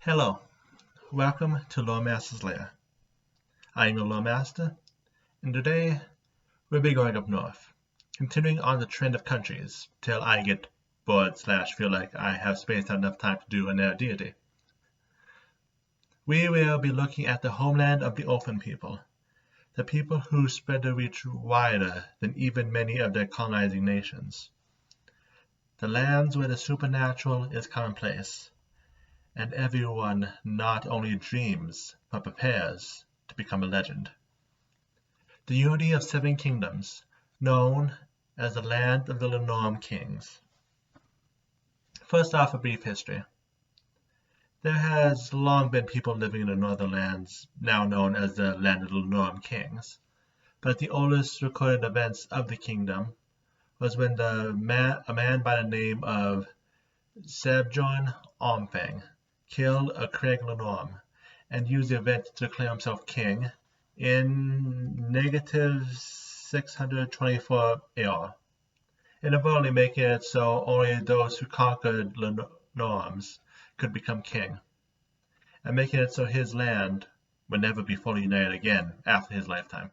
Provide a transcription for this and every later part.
Hello, welcome to Loremaster's Lair. I am your Loremaster, and today we'll be going up north, continuing on the trend of countries till I get bored / feel like I have spaced out enough time to do another deity. We will be looking at the homeland of the Ulfen people, the people who spread their reach wider than even many of their colonizing nations. The lands where the supernatural is commonplace, and everyone not only dreams but prepares to become a legend. The unity of 7 kingdoms, known as the land of the Linnorm Kings. First off, a brief history. There has long been people living in the northern lands, now known as the land of the Linnorm Kings, but the oldest recorded events of the kingdom was when a man by the name of Sebjorn Omfang killed a Craig Linnorm and used the event to declare himself king in negative 624 AR, inadvertently making it so only those who conquered Linnorms could become king, and making it so his land would never be fully united again after his lifetime.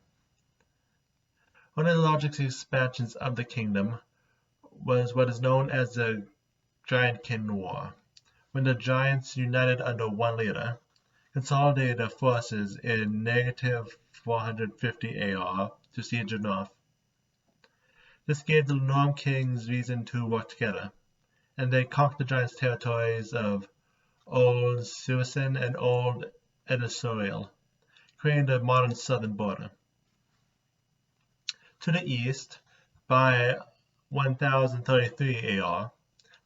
One of the largest expansions of the kingdom was what is known as the Giantkin War, when the giants united under one leader, consolidated their forces in negative 450 AR to siege the north. This gave the Linnorm Kings reason to work together, and they conquered the giants' territories of Old Suisun and Old Edisorial, creating the modern southern border. To the east, by 1033 AR,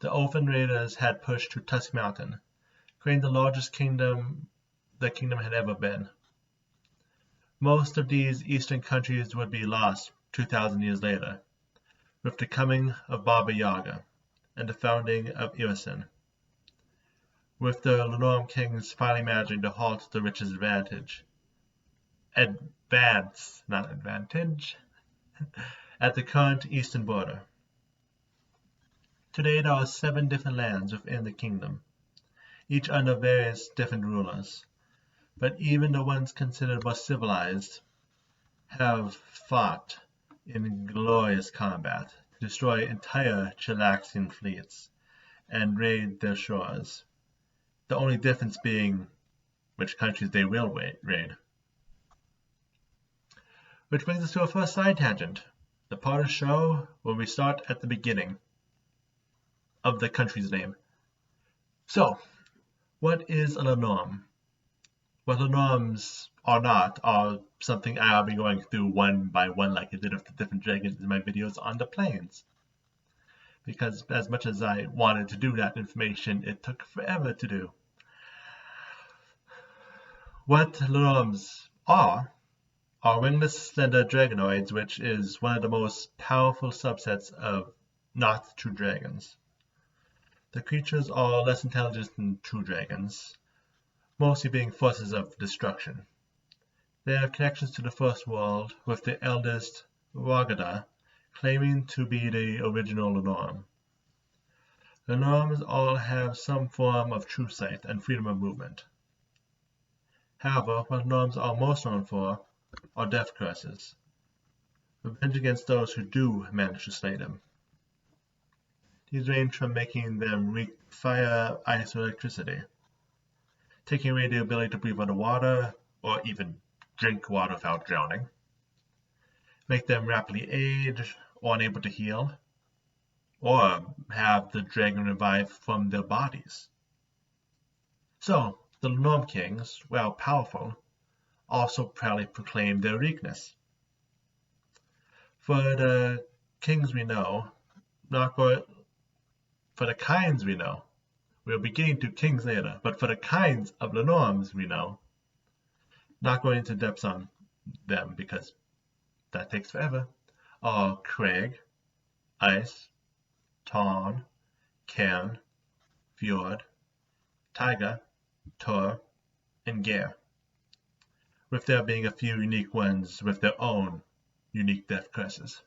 the Ulfen raiders had pushed to Tusk Mountain, creating the largest kingdom the kingdom had ever been. Most of these eastern countries would be lost 2,000 years later, with the coming of Baba Yaga and the founding of Ulfen, with the Linnorm Kings finally managing to halt the rich's at the current eastern border. Today there are 7 different lands within the kingdom, each under various different rulers, but even the ones considered more civilized have fought in glorious combat to destroy entire Chilaxian fleets and raid their shores, the only difference being which countries they will raid. Which brings us to our first side tangent, the part of the show where we start at the beginning of the country's name. So, what is a Linnorm? What Linnorms are not are something I'll be going through one by one like I did with the different dragons in my videos on the plains. Because as much as I wanted to do that information, it took forever to do. What Linnorms are wingless slender dragonoids, which is one of the most powerful subsets of not true dragons. The creatures are less intelligent than true dragons, mostly being forces of destruction. They have connections to the first world, with the eldest, Ragada, claiming to be the original Linnorm. Linnorms all have some form of true sight and freedom of movement. However, what Linnorms are most known for are death curses, revenge against those who do manage to slay them. These range from making them wreak fire, ice, or electricity, taking away the ability to breathe underwater, or even drink water without drowning, make them rapidly age or unable to heal, or have the dragon revive from their bodies. So, the Linnorm Kings, while powerful, also proudly proclaim their weakness. For the kings we know, for the kinds we know, we'll be getting to kings later, but for the kinds of Linnorms we know, not going into depths on them because that takes forever, are Craig, Ice, Tarn, Cairn, Fjord, Taiga, Tor, and Gare, with there being a few unique ones with their own unique death curses.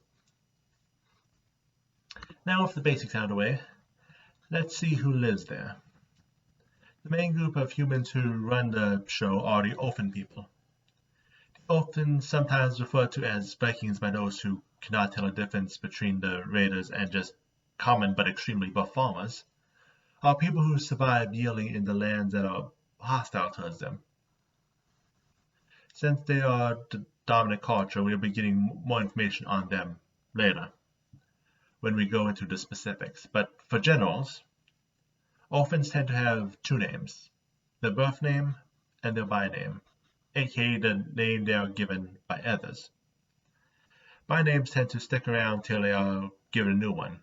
Now with the basics out of the way, let's see who lives there. The main group of humans who run the show are the Ulfen people. The Ulfen, sometimes referred to as Vikings by those who cannot tell the difference between the raiders and just common but extremely buff farmers, are people who survive yearly in the lands that are hostile towards them. Since they are the dominant culture, we'll be getting more information on them later when we go into the specifics. But for generals, Ulfens tend to have two names, their birth name and their by name, aka the name they are given by others. By names tend to stick around till they are given a new one,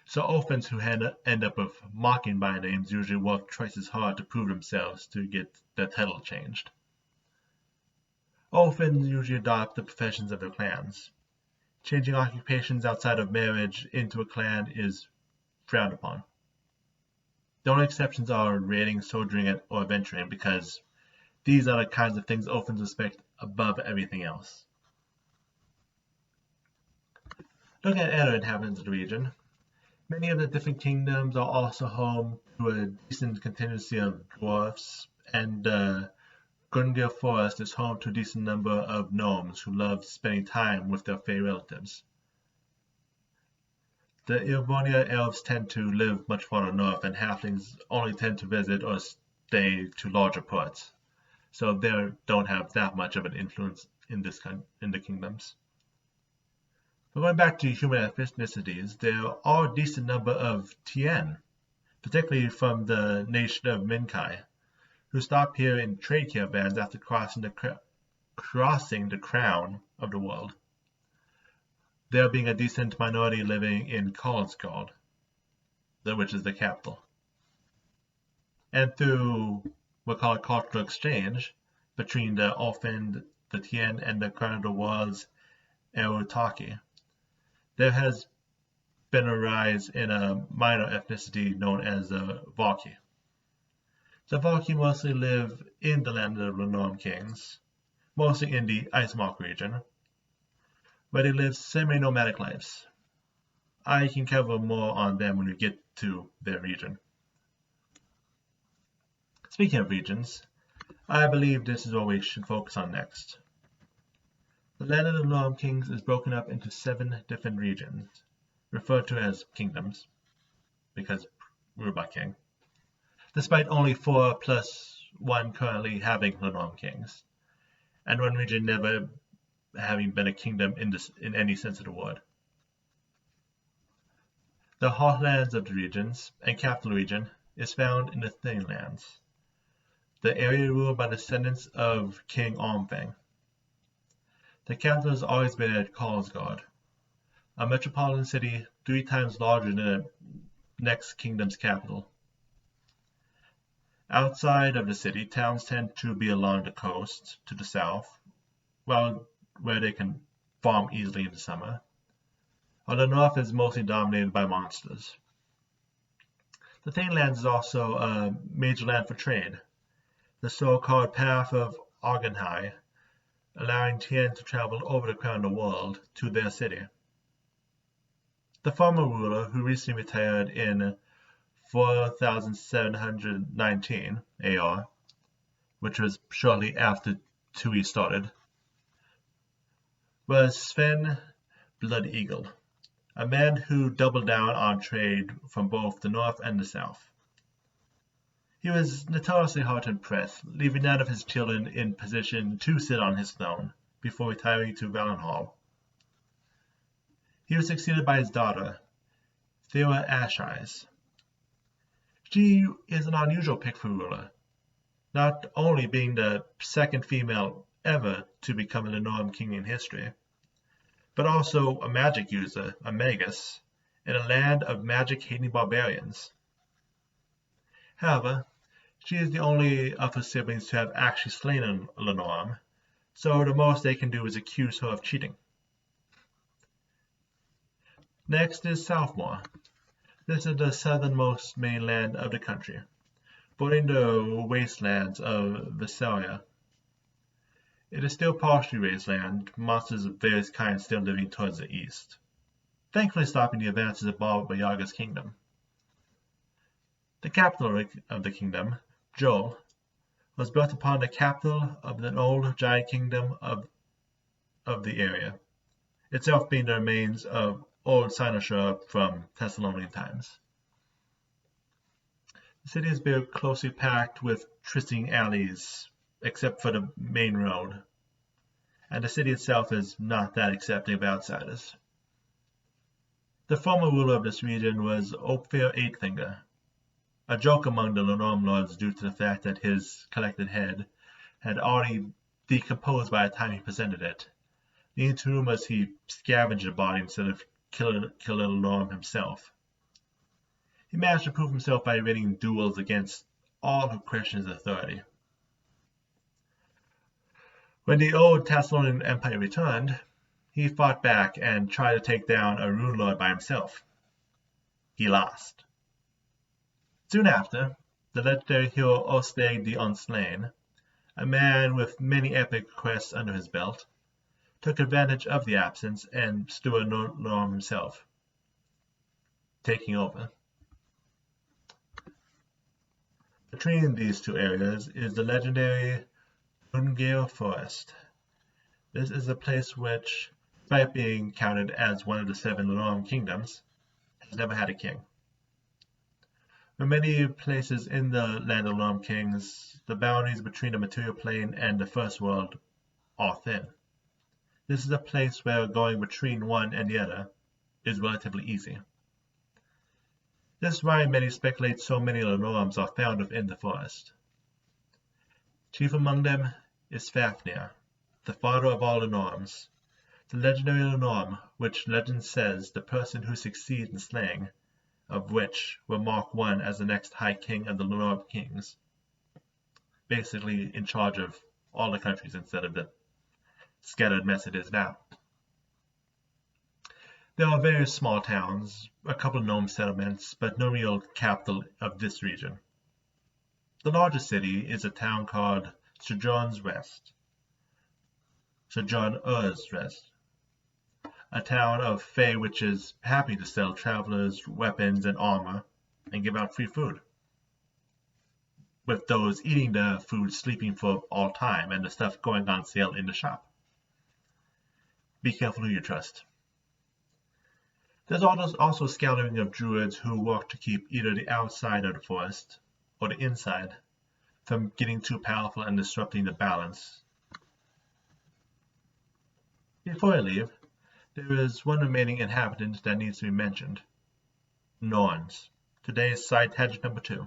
so Ulfens who end up with mocking by names usually work twice as hard to prove themselves to get their title changed. Ulfens usually adopt the professions of their clans. Changing occupations outside of marriage into a clan is frowned upon. The only exceptions are raiding, soldiering, or adventuring, because these are the kinds of things Ulfens respect above everything else. Looking at other inhabitants of the region, many of the different kingdoms are also home to a decent contingency of dwarfs, and Gungnir Forest is home to a decent number of gnomes who love spending time with their fey relatives. The Irvonia elves tend to live much farther north, and halflings only tend to visit or stay to larger parts, so they don't have that much of an influence in the kingdoms. But going back to human ethnicities, there are a decent number of Tien, particularly from the nation of Minkai, who stop here in trade caravans after crossing the crown of the world, there being a decent minority living in Karlsgård, which is the capital. And through what's called cultural exchange between the Ulfen, the Tien, and the crown of the world's Erutaki, there has been a rise in a minor ethnicity known as the Valki. The Valki mostly live in the land of the Linnorm Kings, mostly in the Icemark region, where they live semi-nomadic lives. I can cover more on them when we get to their region. Speaking of regions, I believe this is what we should focus on next. The land of the Linnorm Kings is broken up into 7 different regions, referred to as kingdoms, because ruled by king, despite only 4 plus 1 currently having Linnorm Kings, and 1 region never having been a kingdom in any sense of the word. The heartlands of the regions and capital region is found in the Thin Lands, the area ruled by descendants of King Ulfen. The capital has always been at Karlsgård, a metropolitan city 3 times larger than the next kingdom's capital. Outside of the city, towns tend to be along the coast to the south, where they can farm easily in the summer, while the north is mostly dominated by monsters. The Thin Lands is also a major land for trade, the so-called Path of Argenhai, allowing Tien to travel over the crown of the world to their city. The former ruler, who recently retired in 4719 AR, which was shortly after Tui started, was Sven Blood Eagle, a man who doubled down on trade from both the north and the south. He was notoriously hard to impress, leaving none of his children in position to sit on his throne before retiring to Valenhall. He was succeeded by his daughter, Thera Asheyes. She is an unusual pick for ruler, not only being the second female ever to become a Linnorm King in history, but also a magic user, a magus, in a land of magic-hating barbarians. However, she is the only of her siblings to have actually slain a Linnorm, so the most they can do is accuse her of cheating. Next is Southmoor. This is the southernmost mainland of the country, bordering the wastelands of Visalia. It is still partially raised land, monsters of various kinds still living towards the east, thankfully stopping the advances of Baba Yaga's kingdom. The capital of the kingdom, Joel, was built upon the capital of an old giant kingdom of the area, itself being the remains of old cynosure from Thessalonian times. The city is very closely packed with twisting alleys, except for the main road, and the city itself is not that accepting of outsiders. The former ruler of this region was Opfir Eightfinger, a joke among the Linnorm lords due to the fact that his collected head had already decomposed by the time he presented it, leading to rumors he scavenged the body instead of killing Linnorm himself. He managed to prove himself by winning duels against all who questioned his authority. When the old Thessalonian Empire returned, he fought back and tried to take down a rune lord by himself. He lost. Soon after, the legendary hero Osteg the Unslain, a man with many epic quests under his belt, took advantage of the absence and slew Linnorm himself, taking over. Between these two areas is the legendary Ungale Forest. This is a place which, despite being counted as one of the 7 Linnorm kingdoms, has never had a king. For many places in the land of Linnorm Kings, the boundaries between the material plane and the first world are thin. This is a place where going between one and the other is relatively easy. This is why many speculate so many Linnorms are found within the forest. Chief among them is Fafnir, the father of all Linnorms, the legendary Linnorm, which legend says the person who succeeds in slaying, of which will mark I as the next High King of the Linnorm Kings, basically in charge of all the countries instead of the scattered mess it is now. There are various small towns, a couple of gnome settlements, but no real capital of this region. The largest city is a town called Sojourn's Rest, a town of Fae which is happy to sell travelers weapons and armor and give out free food, with those eating the food sleeping for all time and the stuff going on sale in the shop. Be careful who you trust. There's also a scattering of druids who work to keep either the outside of the forest or the inside from getting too powerful and disrupting the balance. Before I leave, there is one remaining inhabitant that needs to be mentioned. Norns. Today's side tangent number 2.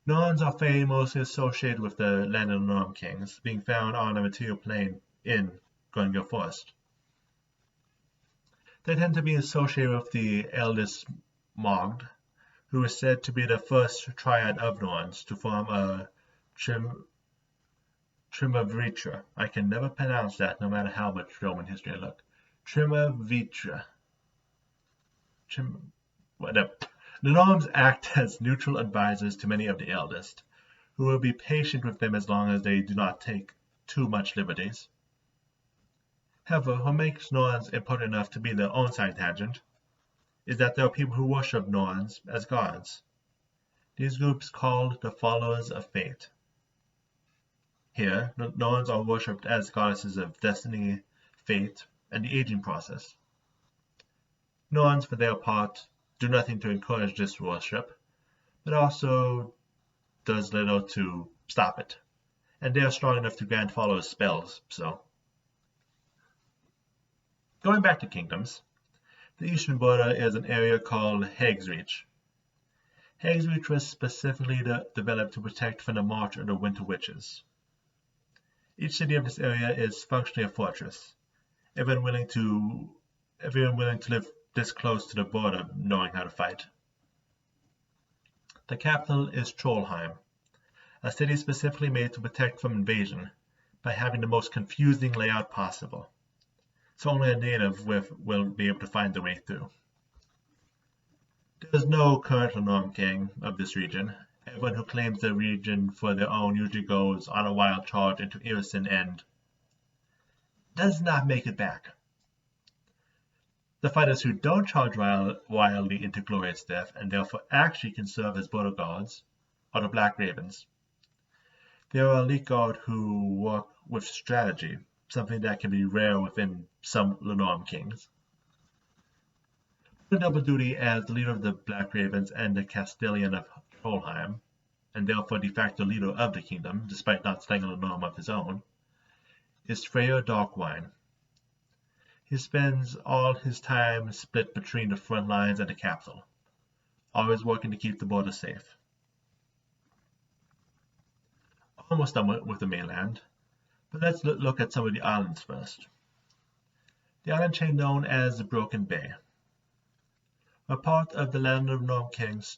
Norns are fairly mostly associated with the land of the Linnorm Kings, being found on the material plane in Gunga Forest. They tend to be associated with the eldest Mogd, who is said to be the first triad of Norns to form a Triumvirate. I can never pronounce that, no matter how much Roman history I look. Triumvirate. Whatever. The Norns act as neutral advisors to many of the eldest, who will be patient with them as long as they do not take too much liberties. However, what makes Norns important enough to be their own side tangent is that there are people who worship Norns as gods. These groups called the Followers of Fate. Here, the Norns are worshipped as goddesses of destiny, fate, and the aging process. Norns, for their part, do nothing to encourage this worship, but also does little to stop it, and they are strong enough to grant followers spells, so. Going back to kingdoms, the eastern border is an area called Hagsreach. Hagsreach was specifically developed to protect from the march of the Winter Witches. Each city of this area is functionally a fortress, everyone willing to live this close to the border knowing how to fight. The capital is Trollheim, a city specifically made to protect from invasion by having the most confusing layout possible, so only a native will be able to find their way through. There is no current Linnorm king of this region. Everyone who claims the region for their own usually goes on a wild charge into Irison and does not make it back. The fighters who don't charge wildly into glorious death and therefore actually can serve as border guards are the Black Ravens. They are a elite guard who work with strategy, something that can be rare within some Linnorm Kings. Doing double duty as the leader of the Black Ravens and the Castellan of Trollheim, and therefore de facto leader of the kingdom, despite not slaying a Linnorm of his own, is Freyr Darkwine. He spends all his time split between the front lines and the capital, always working to keep the border safe. Almost done with the mainland, but let's look at some of the islands first. The island chain known as the Broken Bay. A part of the land of Linnorm Kings,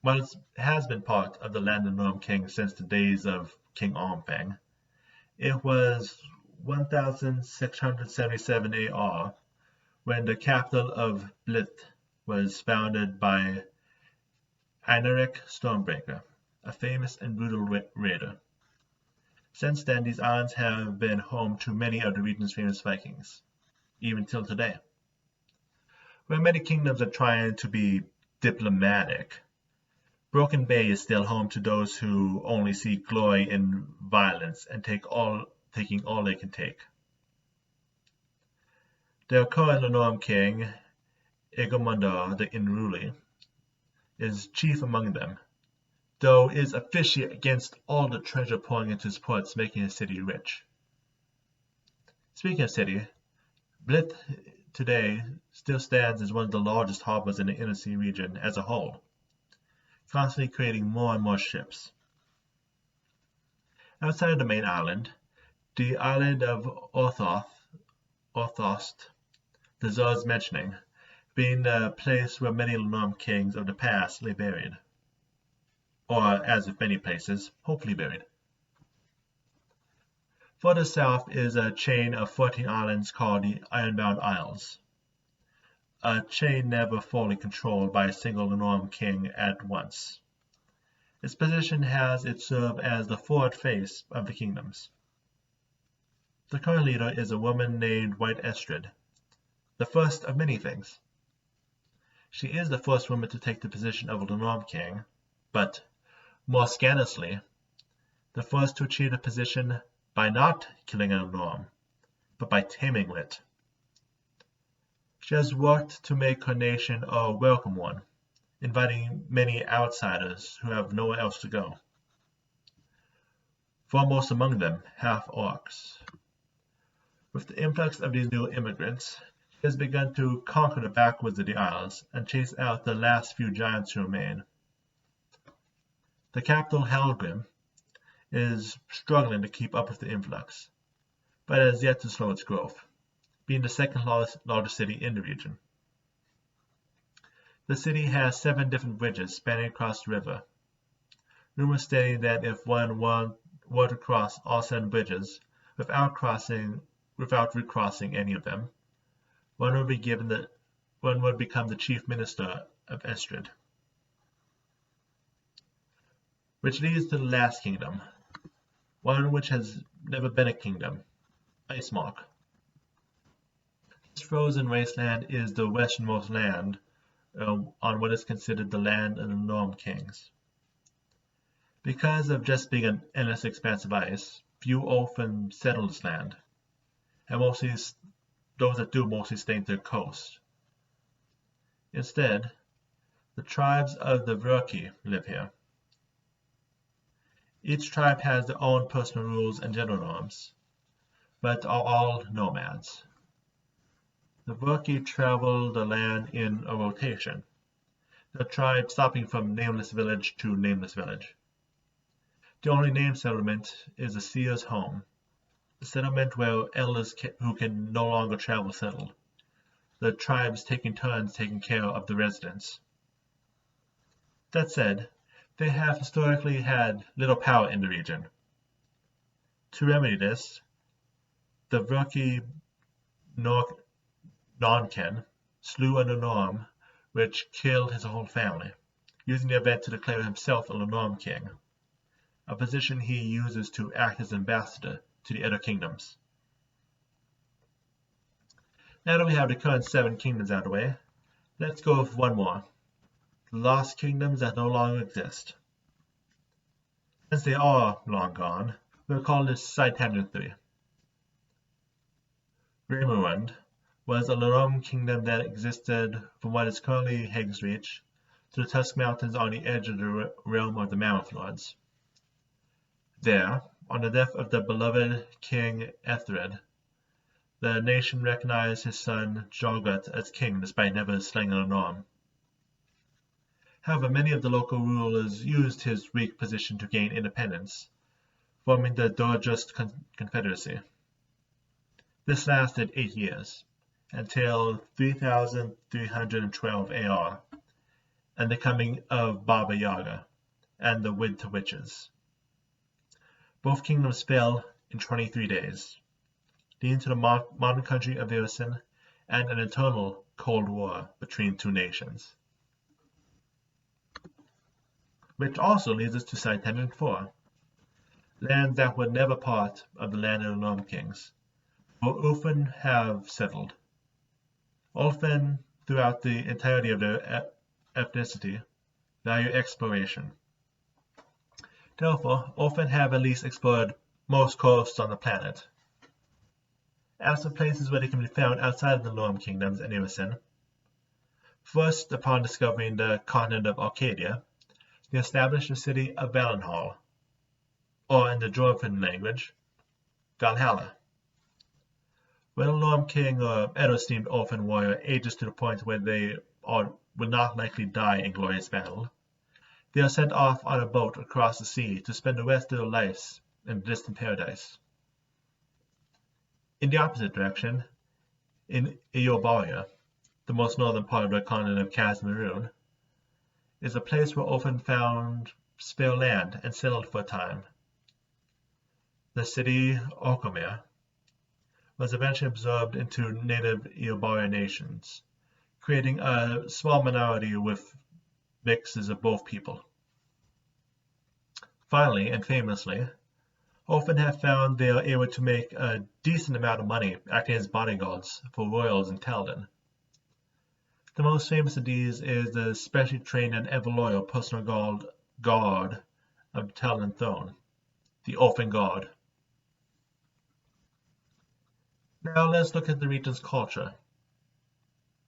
well, it has been part of the land of Linnorm Kings since the days of King Ulfen. It was 1677 AR when the capital of Blith was founded by Einarek Stormbreaker, a famous and brutal raider. Since then, these islands have been home to many of the region's famous Vikings, even till today. Where many kingdoms are trying to be diplomatic, Broken Bay is still home to those who only see glory in violence and taking all they can take. Their current Linnorm king, Egomundar the Unruly, is chief among them, though is officially against all the treasure pouring into his ports, making his city rich. Speaking of city, Blith today still stands as one of the largest harbors in the Inner Sea region as a whole, constantly creating more and more ships. Outside of the main island, the island of Orthost deserves mentioning, being the place where many Linnorm kings of the past lay buried, or, as with many places, hopefully buried. Further south is a chain of 14 islands called the Ironbound Isles, a chain never fully controlled by a single Linnorm king at once. Its position has it serve as the forward face of the kingdoms. The current leader is a woman named White Estrid, the first of many things. She is the first woman to take the position of a Linnorm king, but, more scandalously, the first to achieve the position by not killing a Linnorm, but by taming it. She has worked to make her nation a welcome one, inviting many outsiders who have nowhere else to go. Foremost among them, half-orcs. With the influx of these new immigrants, she has begun to conquer the backwoods of the Isles and chase out the last few giants who remain. The capital, Helgrim, is struggling to keep up with the influx, but has yet to slow its growth, being the second largest city in the region. The city has 7 different bridges spanning across the river, rumors stating that if one were to cross all 7 bridges without recrossing any of them, one would become the chief minister of Estrid. Which leads to the last kingdom, one which has never been a kingdom, Icemark. This frozen wasteland is the westernmost land on what is considered the land of the Linnorm Kings. Because of just being an endless expanse of ice, few Ulfen settle this land, and those that do mostly stay to the coast. Instead, the tribes of the Verki live here. Each tribe has their own personal rules and gender norms, but are all nomads. The Verki travel the land in a rotation, the tribe stopping from nameless village to nameless village. The only named settlement is the Seer's home, a settlement where elders who can no longer travel settle, the tribes taking turns taking care of the residents. That said, they have historically had little power in the region. To remedy this, the Verki Nonken slew a Linnorm, which killed his whole family, using the event to declare himself a Linnorm king, a position he uses to act as ambassador to the other kingdoms. Now that we have the current 7 kingdoms out of the way, let's go with one more. The lost kingdoms that no longer exist. Since they are long gone, we'll call this Side Tangent 3. Remerund was a Linnorm kingdom that existed from what is currently Hague's Reach to the Tusk Mountains on the edge of the realm of the Mammoth Lords. There, on the death of the beloved King Ethelred, the nation recognized his son Jorgut as king despite never slaying a Linnorm. However, many of the local rulers used his weak position to gain independence, forming the Dorjust Confederacy. This lasted 8 years, until 3312 AR, and the coming of Baba Yaga and the Winter Witches. Both kingdoms fell in 23 days, leading to the modern country of Ulfen and an eternal Cold War between two nations. Which also leads us to Side Tangent 4, lands that were never part of the land of the Linnorm Kings, for Ulfen have settled. Ulfen, throughout the entirety of their ethnicity, value exploration. Therefore, Ulfen have at least explored most coasts on the planet. As for places where they can be found outside of the Linnorm Kingdoms and Ulfen, first, upon discovering the continent of Arcadia, they established the city of Valenhall, or in the Dwarven language, Valhalla. When a Linnorm king or Edo-esteemed Ulfen warrior ages to the point where they will not likely die in glorious battle, they are sent off on a boat across the sea to spend the rest of their lives in a distant paradise. In the opposite direction, in Eobaria, the most northern part of the continent of Casmaroon, is a place where Ulfen found spare land and settled for a time. The city Orkomir was eventually absorbed into native Eobaria nations, creating a small minority with mixes of both people. Finally, and famously, Ulfen have found they are able to make a decent amount of money acting as bodyguards for royals in Talden. The most famous of these is the specially trained and ever loyal personal guard of the Talden throne, the Ulfen Guard. Now let's look at the region's culture,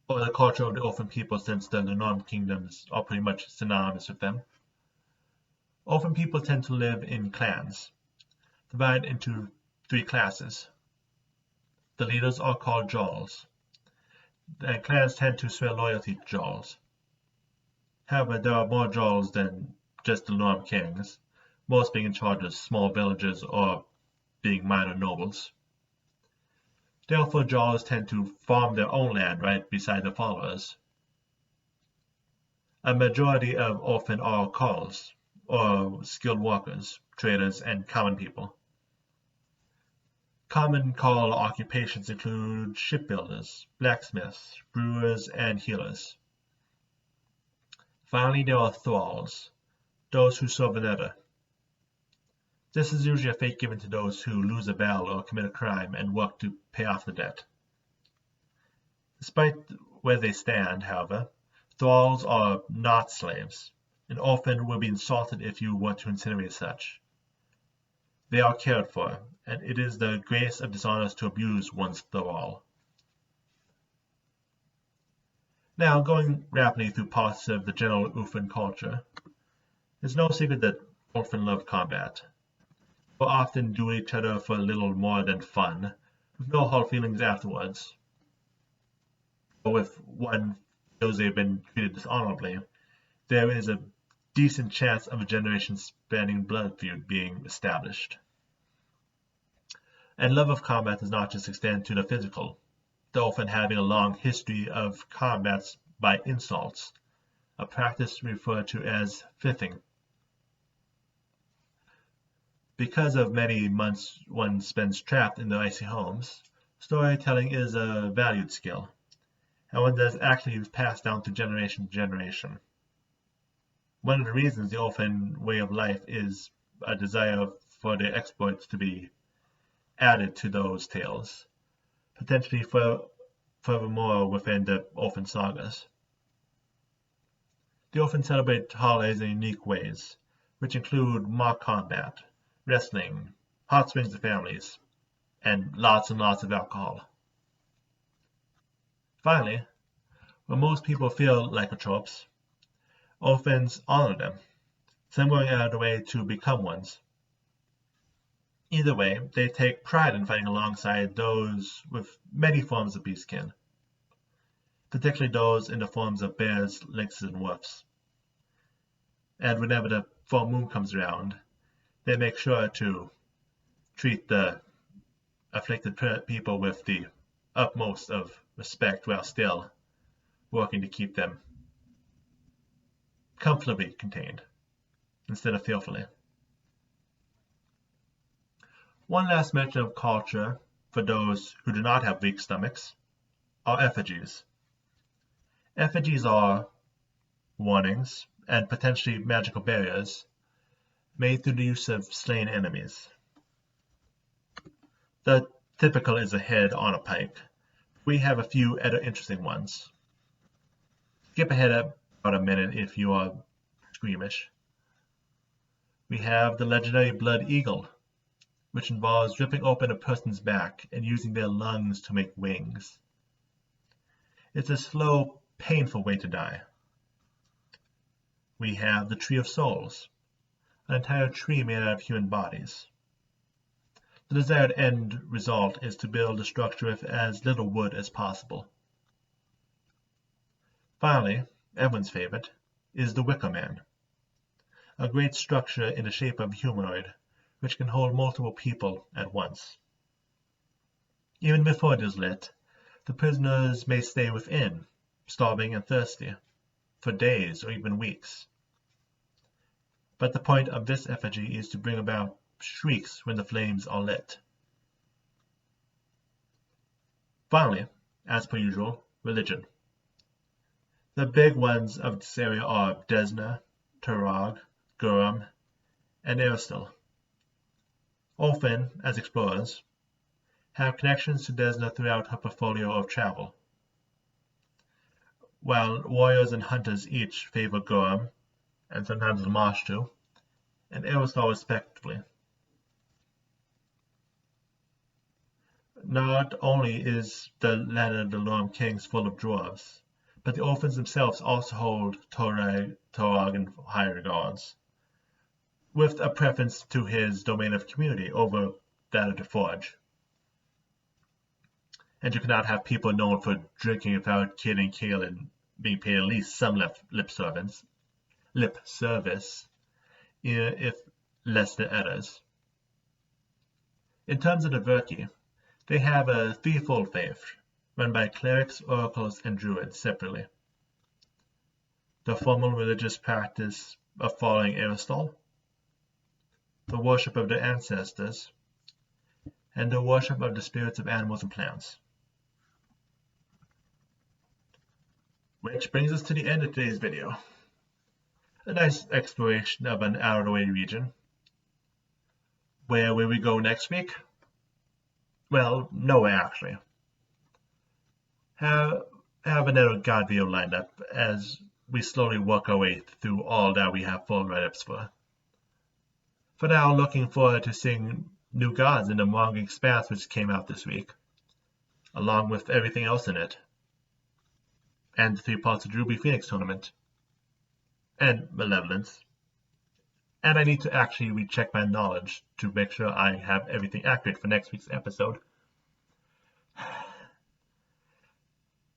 or the culture of the Ulfen people, since the Linnorm kingdoms are pretty much synonymous with them. Ulfen people tend to live in clans, divided into 3 classes. The leaders are called Jarls, and clans tend to swear loyalty to Jarls. However, there are more Jarls than just the Linnorm Kings, most being in charge of small villages or being minor nobles. Therefore, Jarls tend to farm their own land right beside their followers. A majority of Ulfen are carls, or skilled workers, traders, and common people. Common carl occupations include shipbuilders, blacksmiths, brewers, and healers. Finally, there are thralls, those who serve another. This is usually a fate given to those who lose a battle or commit a crime and work to pay off the debt. Despite where they stand, however, thralls are not slaves, and often will be insulted if you want to insinuate such. They are cared for, and it is the grace of dishonest to abuse one's thrall. Now, going rapidly through parts of the general Ulfen culture, it's no secret that Ulfen love combat. Will often duel each other for a little more than fun, with no hard feelings afterwards. Or if one feels they've been treated dishonorably, there is a decent chance of a generation-spanning blood feud being established. And love of combat does not just extend to the physical, though often having a long history of combats by insults, a practice referred to as fiffing. Because of many months one spends trapped in their icy homes, storytelling is a valued skill, and one that is actually passed down to generation to generation. One of the reasons the Ulfen way of life is a desire for their exploits to be added to those tales, potentially furthermore within the Ulfen sagas. The Ulfen celebrate holidays in unique ways, which include mock combat, wrestling, hot springs of families, and lots of alcohol. Finally, when most people feel lycanthropes, Ulfens honor them, some going out of their way to become ones. Either way, they take pride in fighting alongside those with many forms of beastkin, particularly those in the forms of bears, lynxes, and wolves. And whenever the full moon comes around, they make sure to treat the afflicted people with the utmost of respect while still working to keep them comfortably contained instead of fearfully. One last mention of culture for those who do not have weak stomachs are effigies. Effigies are warnings and potentially magical barriers made through the use of slain enemies. The typical is a head on a pike. We have a few other interesting ones. Skip ahead about a minute if you are squeamish. We have the legendary blood eagle, which involves ripping open a person's back and using their lungs to make wings. It's a slow, painful way to die. We have the Tree of Souls, an entire tree made out of human bodies. The desired end result is to build a structure with as little wood as possible. Finally, everyone's favorite is the Wicker Man, a great structure in the shape of a humanoid, which can hold multiple people at once. Even before it is lit, the prisoners may stay within, starving and thirsty, for days or even weeks. But the point of this effigy is to bring about shrieks when the flames are lit. Finally, as per usual, religion. The big ones of this area are Desna, Turog, Guram, and Aristil. Ulfen, as explorers, have connections to Desna throughout her portfolio of travel, while warriors and hunters each favor Guram, and sometimes Loremaster, and Aristil respectively. Not only is the land of the Linnorm Kings full of dwarves, but the Ulfens themselves also hold Turog in high regards, with a preference to his domain of community over that of the Forge. And you cannot have people known for drinking without killing and being paid at least some lip service, if less than others. In terms of the Verki, they have a threefold faith, run by clerics, oracles, and druids separately. The formal religious practice of following Aristil, the worship of their ancestors, and the worship of the spirits of animals and plants. Which brings us to the end of today's video. A nice exploration of an out-of-the-way region. Where will we go next week? Well, nowhere actually. Have another God video lined up as we slowly work our way through all that we have full write-ups for. For now, looking forward to seeing new gods in the manga Expanse which came out this week, along with everything else in it, and the 3 parts of Ruby Phoenix tournament, and Malevolence. And I need to actually recheck my knowledge to make sure I have everything accurate for next week's episode.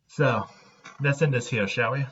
So, let's end this here, shall we?